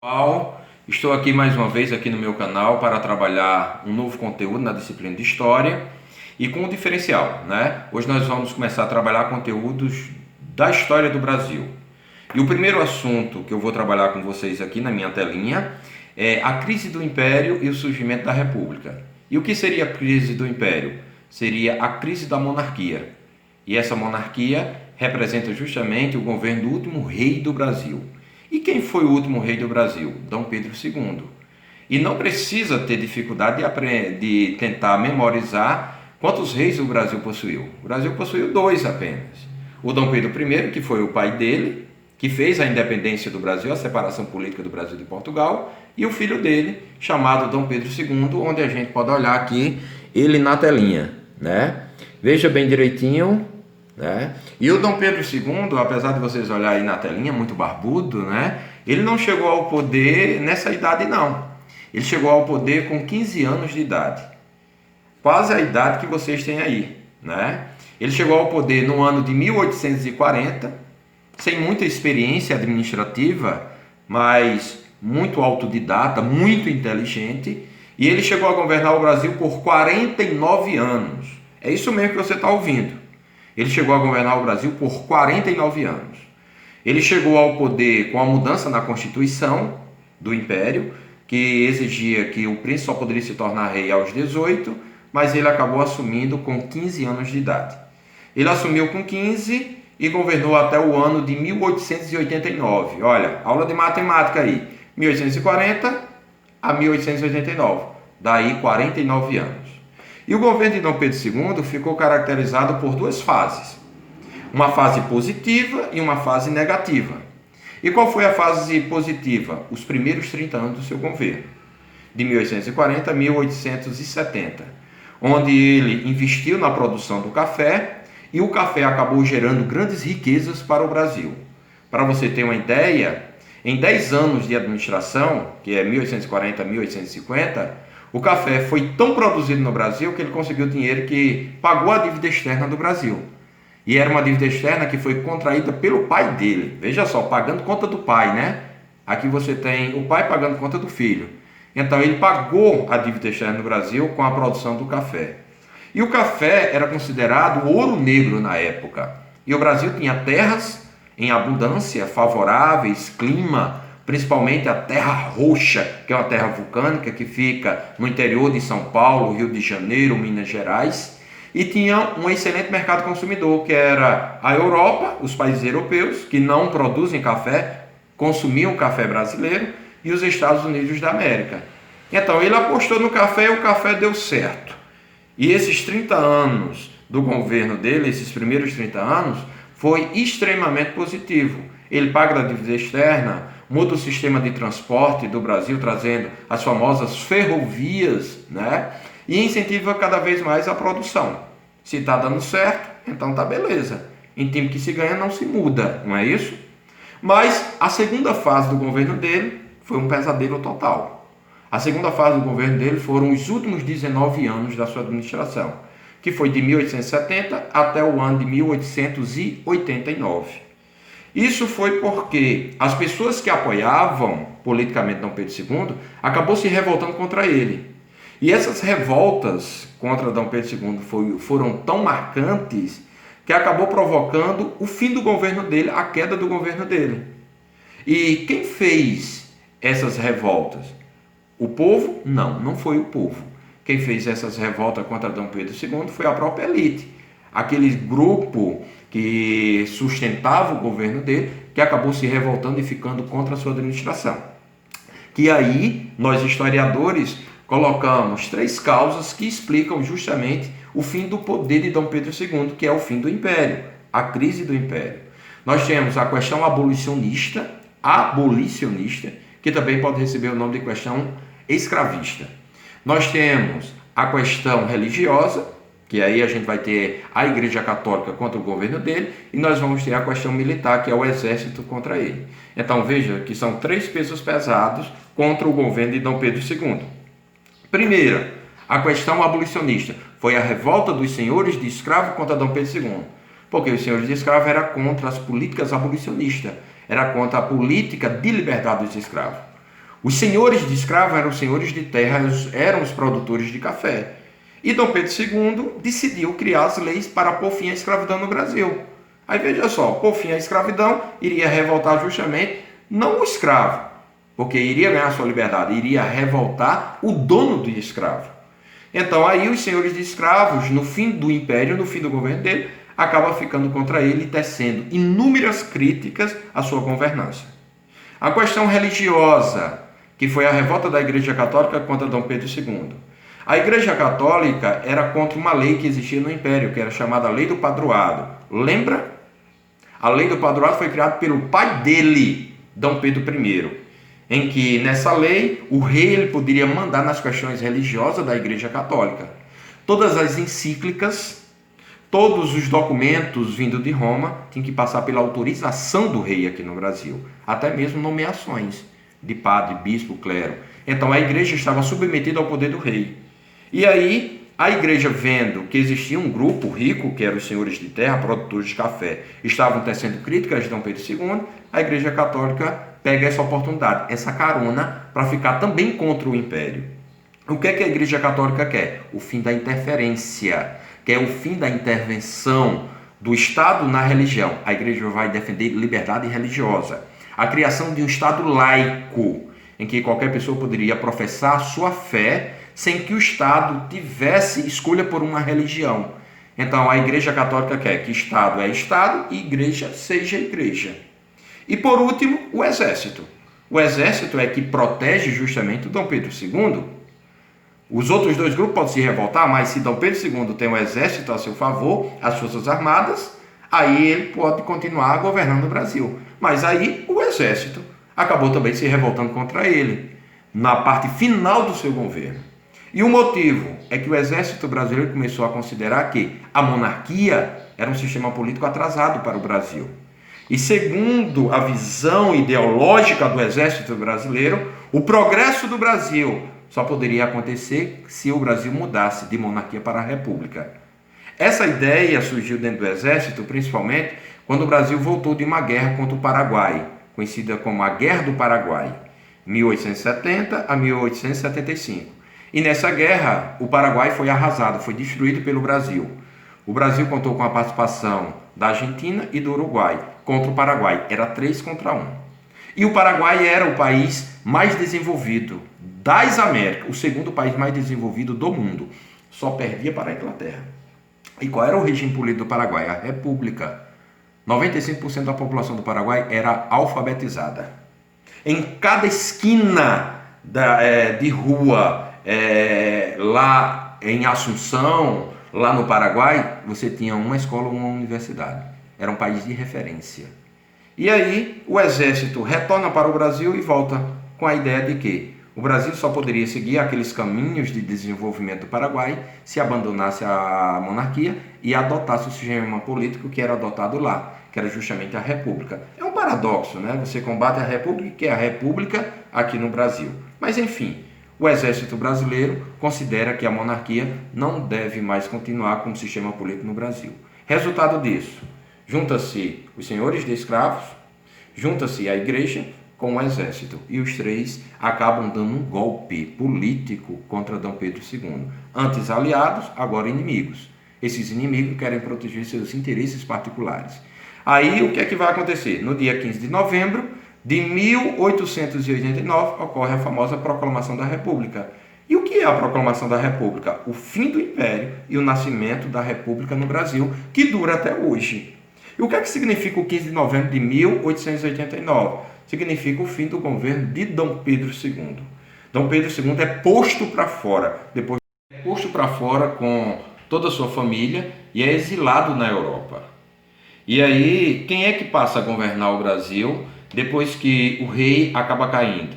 Pessoal, estou aqui mais uma vez aqui no meu canal para trabalhar um novo conteúdo na disciplina de História e com um diferencial, né? Hoje nós vamos começar a trabalhar conteúdos da história do Brasil. E o primeiro assunto que eu vou trabalhar com vocês aqui na minha telinha é a crise do Império e o surgimento da República. E o que seria a crise do Império? Seria a crise da monarquia. E essa monarquia representa justamente o governo do último rei do Brasil. E quem foi o último rei do Brasil? Dom Pedro II. E não precisa ter dificuldade de tentar memorizar quantos reis o Brasil possuiu. O Brasil possuiu dois apenas. O Dom Pedro I, que foi o pai dele, que fez a independência do Brasil, a separação política do Brasil de Portugal, e o filho dele, chamado Dom Pedro II, onde a gente pode olhar aqui ele na telinha, né? Veja bem direitinho, né? E o Dom Pedro II, apesar de vocês olharem aí na telinha, muito barbudo, né? Ele não chegou ao poder nessa idade, não. Ele chegou ao poder com 15 anos de idade. Quase a idade que vocês têm aí, né? Ele chegou ao poder no ano de 1840, sem muita experiência administrativa, mas muito autodidata, muito inteligente. E ele chegou a governar o Brasil por 49 anos. É isso mesmo que você está ouvindo. Ele chegou a governar o Brasil por 49 anos. Ele chegou ao poder com a mudança na Constituição do Império, que exigia que o príncipe só poderia se tornar rei aos 18, mas ele acabou assumindo com 15 anos de idade. Ele assumiu com 15 e governou até o ano de 1889. Olha, aula de matemática aí. 1840 a 1889. Daí 49 anos. E o governo de Dom Pedro II ficou caracterizado por duas fases. Uma fase positiva e uma fase negativa. E qual foi a fase positiva? Os primeiros 30 anos do seu governo, de 1840 a 1870, onde ele investiu na produção do café e o café acabou gerando grandes riquezas para o Brasil. Para você ter uma ideia, em 10 anos de administração, que é 1840 a 1850, o café foi tão produzido no Brasil que ele conseguiu dinheiro que pagou a dívida externa do Brasil. E era uma dívida externa que foi contraída pelo pai dele. Veja só, pagando conta do pai, né? Aqui você tem o pai pagando conta do filho. Então ele pagou a dívida externa do Brasil com a produção do café. E o café era considerado ouro negro na época. E o Brasil tinha terras em abundância, favoráveis, clima, principalmente a Terra Roxa, que é uma terra vulcânica que fica no interior de São Paulo, Rio de Janeiro, Minas Gerais, e tinha um excelente mercado consumidor, que era a Europa, os países europeus, que não produzem café, consumiam café brasileiro, e os Estados Unidos da América. Então ele apostou no café e o café deu certo. E esses 30 anos do governo dele, esses primeiros 30 anos, foi extremamente positivo. Ele paga a dívida externa, muda o sistema de transporte do Brasil, trazendo as famosas ferrovias, né? E incentiva cada vez mais a produção. Se está dando certo, então tá beleza. Em time que se ganha não se muda, não é isso? Mas a segunda fase do governo dele foi um pesadelo total. A segunda fase do governo dele foram os últimos 19 anos da sua administração, que foi de 1870 até o ano de 1889. Isso foi porque as pessoas que apoiavam politicamente Dom Pedro II acabou se revoltando contra ele. E essas revoltas contra Dom Pedro II foram tão marcantes que acabou provocando o fim do governo dele, a queda do governo dele. E quem fez essas revoltas? O povo? Não, não foi o povo. Quem fez essas revoltas contra Dom Pedro II foi a própria elite. Aquele grupo que sustentava o governo dele, que acabou se revoltando e ficando contra a sua administração. Que aí, nós historiadores, colocamos 3 causas que explicam justamente o fim do poder de Dom Pedro II, que é o fim do Império, a crise do Império. Nós temos a questão abolicionista, que também pode receber o nome de questão escravista. Nós temos a questão religiosa, que aí a gente vai ter a Igreja Católica contra o governo dele, e nós vamos ter a questão militar, que é o exército contra ele. Então veja que são 3 pesos pesados contra o governo de Dom Pedro II. Primeira, a questão abolicionista, foi a revolta dos senhores de escravo contra Dom Pedro II, porque os senhores de escravo eram contra as políticas abolicionistas, era contra a política de liberdade dos escravos. Os senhores de escravo eram os senhores de terra, eram os produtores de café. E Dom Pedro II decidiu criar as leis para pôr fim à escravidão no Brasil. Aí veja só, pôr fim à escravidão iria revoltar justamente não o escravo, porque iria ganhar sua liberdade, iria revoltar o dono do escravo. Então aí os senhores de escravos, no fim do império, no fim do governo dele, acabam ficando contra ele e tecendo inúmeras críticas à sua governança. A questão religiosa, que foi a revolta da Igreja Católica contra Dom Pedro II. A Igreja Católica era contra uma lei que existia no Império, que era chamada Lei do Padroado. Lembra? A Lei do Padroado foi criada pelo pai dele, Dom Pedro I, em que nessa lei o rei ele poderia mandar nas questões religiosas da Igreja Católica. Todas as encíclicas, todos os documentos vindos de Roma tinham que passar pela autorização do rei aqui no Brasil, até mesmo nomeações de padre, bispo, clero. Então a igreja estava submetida ao poder do rei. E aí a igreja, vendo que existia um grupo rico, que eram os senhores de terra, produtores de café, estavam tecendo críticas de Dom Pedro II, a Igreja Católica pega essa oportunidade, essa carona, para ficar também contra o império. O que é que a Igreja Católica quer? O fim da interferência, quer o fim da intervenção do Estado na religião. A igreja vai defender liberdade religiosa, a criação de um Estado laico, em que qualquer pessoa poderia professar a sua fé sem que o Estado tivesse escolha por uma religião. Então a Igreja Católica quer que Estado é Estado e Igreja seja Igreja. E por último, o Exército. O Exército é que protege justamente o Dom Pedro II. Os outros dois grupos podem se revoltar, mas se Dom Pedro II tem o Exército a seu favor, as Forças Armadas, aí ele pode continuar governando o Brasil. Mas aí o Exército acabou também se revoltando contra ele, na parte final do seu governo. E o motivo é que o Exército brasileiro começou a considerar que a monarquia era um sistema político atrasado para o Brasil. E segundo a visão ideológica do Exército brasileiro, o progresso do Brasil só poderia acontecer se o Brasil mudasse de monarquia para a república. Essa ideia surgiu dentro do Exército, principalmente quando o Brasil voltou de uma guerra contra o Paraguai, conhecida como a Guerra do Paraguai, 1870 a 1875. E nessa guerra, o Paraguai foi arrasado, foi destruído pelo Brasil. O Brasil contou com a participação da Argentina e do Uruguai contra o Paraguai. Era 3 contra 1. E o Paraguai era o país mais desenvolvido das Américas, o segundo país mais desenvolvido do mundo. Só perdia para a Inglaterra. E qual era o regime político do Paraguai? A República. 95% da população do Paraguai era alfabetizada. Em cada esquina de rua, lá em Assunção, lá no Paraguai, você tinha uma escola ou uma universidade. Era um país de referência. E aí o Exército retorna para o Brasil e volta com a ideia de que o Brasil só poderia seguir aqueles caminhos de desenvolvimento do Paraguai se abandonasse a monarquia e adotasse o sistema político que era adotado lá, que era justamente a República. É um paradoxo, né? Você combate a República e quer a República aqui no Brasil. Mas enfim, o Exército brasileiro considera que a monarquia não deve mais continuar como sistema político no Brasil. Resultado disso, junta-se os senhores de escravos, junta-se a igreja com o exército. E os três acabam dando um golpe político contra Dom Pedro II. Antes aliados, agora inimigos. Esses inimigos querem proteger seus interesses particulares. Aí o que é que vai acontecer? No dia 15 de novembro de 1889 ocorre a famosa Proclamação da República. E o que é a Proclamação da República? O fim do Império e o nascimento da República no Brasil, que dura até hoje. E o que é que significa o 15 de novembro de 1889? Significa o fim do governo de Dom Pedro II. Dom Pedro II é posto para fora, depois é posto para fora com toda a sua família e é exilado na Europa. E aí, quem é que passa a governar o Brasil depois que o rei acaba caindo?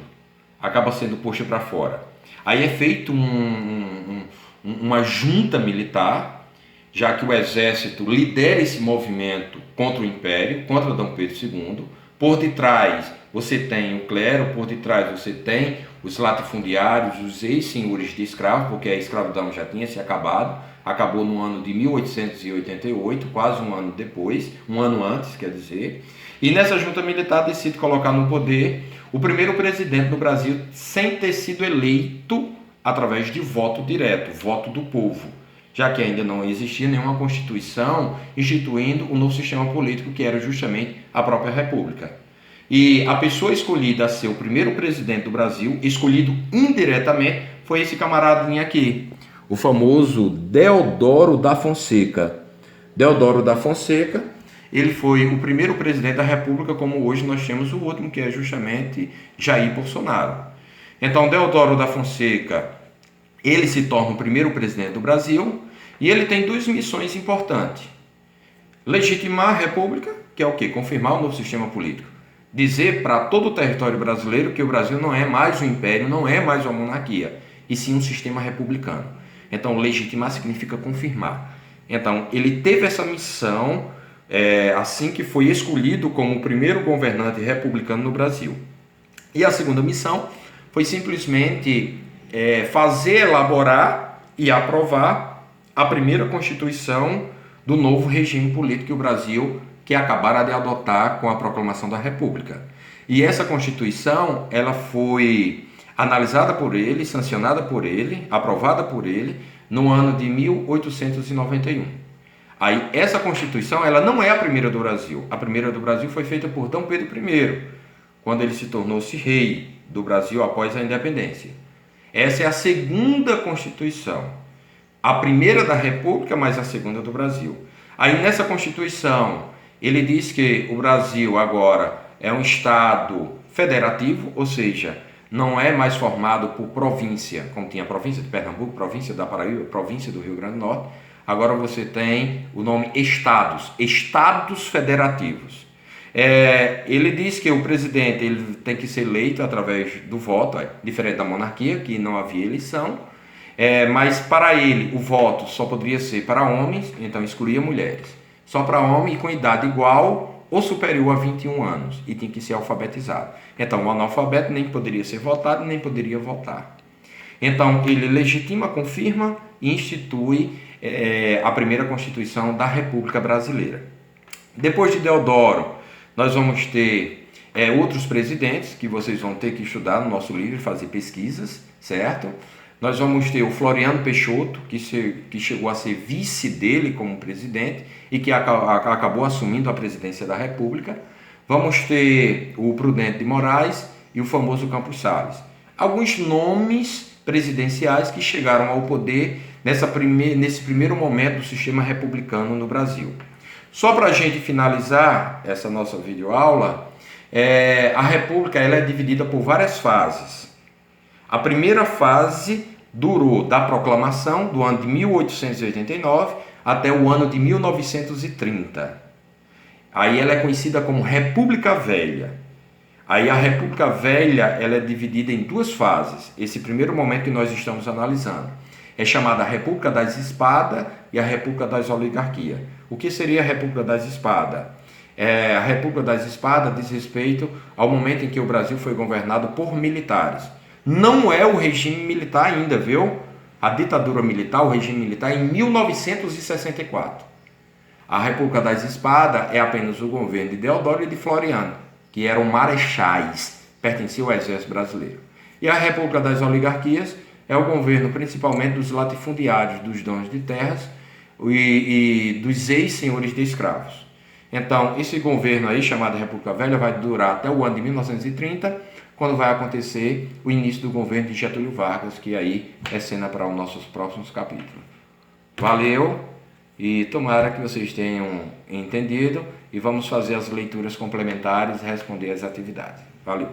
Acaba sendo posto para fora. Aí é feito uma junta militar, já que o exército lidera esse movimento contra o Império, contra Dom Pedro II. Por detrás você tem o clero, por detrás você tem os latifundiários, os ex-senhores de escravos, porque a escravidão já tinha se acabado, acabou no ano de 1888, quase um ano depois, um ano antes, quer dizer. E nessa junta militar decide colocar no poder o primeiro presidente do Brasil sem ter sido eleito através de voto direto, voto do povo, já que ainda não existia nenhuma Constituição instituindo o novo sistema político, que era justamente a própria República. E a pessoa escolhida a ser o primeiro presidente do Brasil, escolhido indiretamente, foi esse camaradinho aqui, o famoso Deodoro da Fonseca. Deodoro da Fonseca, ele foi o primeiro presidente da República, como hoje nós temos o último, que é justamente Jair Bolsonaro. Então, Deodoro da Fonseca, ele se torna o primeiro presidente do Brasil e ele tem duas missões importantes. Legitimar a República, que é o quê? Confirmar o novo sistema político. Dizer para todo o território brasileiro que o Brasil não é mais um império, não é mais uma monarquia, e sim um sistema republicano. Então, legitimar significa confirmar. Então, ele teve essa missão assim que foi escolhido como o primeiro governante republicano no Brasil. E a segunda missão foi simplesmente fazer, elaborar e aprovar a primeira Constituição do novo regime político que o Brasil que acabara de adotar com a proclamação da República. E essa Constituição, ela foi analisada por ele, sancionada por ele, aprovada por ele, no ano de 1891. Aí, essa Constituição, ela não é a primeira do Brasil. A primeira do Brasil foi feita por Dom Pedro I, quando ele se tornou-se rei do Brasil após a independência. Essa é a segunda Constituição. A primeira da República, mas a segunda do Brasil. Aí, nessa Constituição, ele diz que o Brasil agora é um Estado federativo, ou seja, não é mais formado por província, como tinha a província de Pernambuco, província da Paraíba, província do Rio Grande do Norte. Agora você tem o nome Estados, Estados Federativos. Ele diz que o presidente ele tem que ser eleito através do voto, diferente da monarquia, que não havia eleição, mas para ele o voto só poderia ser para homens, então excluía mulheres. Só para homem e com idade igual ou superior a 21 anos, e tinha que ser alfabetizado. Então, o analfabeto nem poderia ser votado, nem poderia votar. Então, ele legitima, confirma e institui a primeira Constituição da República Brasileira. Depois de Deodoro, nós vamos ter outros presidentes, que vocês vão ter que estudar no nosso livro e fazer pesquisas, certo? Nós vamos ter o Floriano Peixoto, que chegou a ser vice dele como presidente e que acabou assumindo a presidência da República. Vamos ter o Prudente de Moraes e o famoso Campos Salles. Alguns nomes presidenciais que chegaram ao poder nesse primeiro momento do sistema republicano no Brasil. Só para a gente finalizar essa nossa videoaula, a República ela é dividida por várias fases. A primeira fase durou da proclamação do ano de 1889 até o ano de 1930. Aí ela é conhecida como República Velha. Aí a República Velha ela é dividida em duas fases. Esse primeiro momento que nós estamos analisando é chamada República das Espadas e a República das Oligarquias. O que seria a República das Espadas? A República das Espadas diz respeito ao momento em que o Brasil foi governado por militares. Não é o regime militar ainda, viu? A ditadura militar, o regime militar, em 1964. A República das Espadas é apenas o governo de Deodoro e de Floriano, que eram marechais, pertenciam ao exército brasileiro. E a República das Oligarquias é o governo principalmente dos latifundiários, dos donos de terras e dos ex-senhores de escravos. Então, esse governo aí, chamado República Velha, vai durar até o ano de 1930, quando vai acontecer o início do governo de Getúlio Vargas, que aí é cena para os nossos próximos capítulos. Valeu e tomara que vocês tenham entendido e vamos fazer as leituras complementares e responder as atividades. Valeu!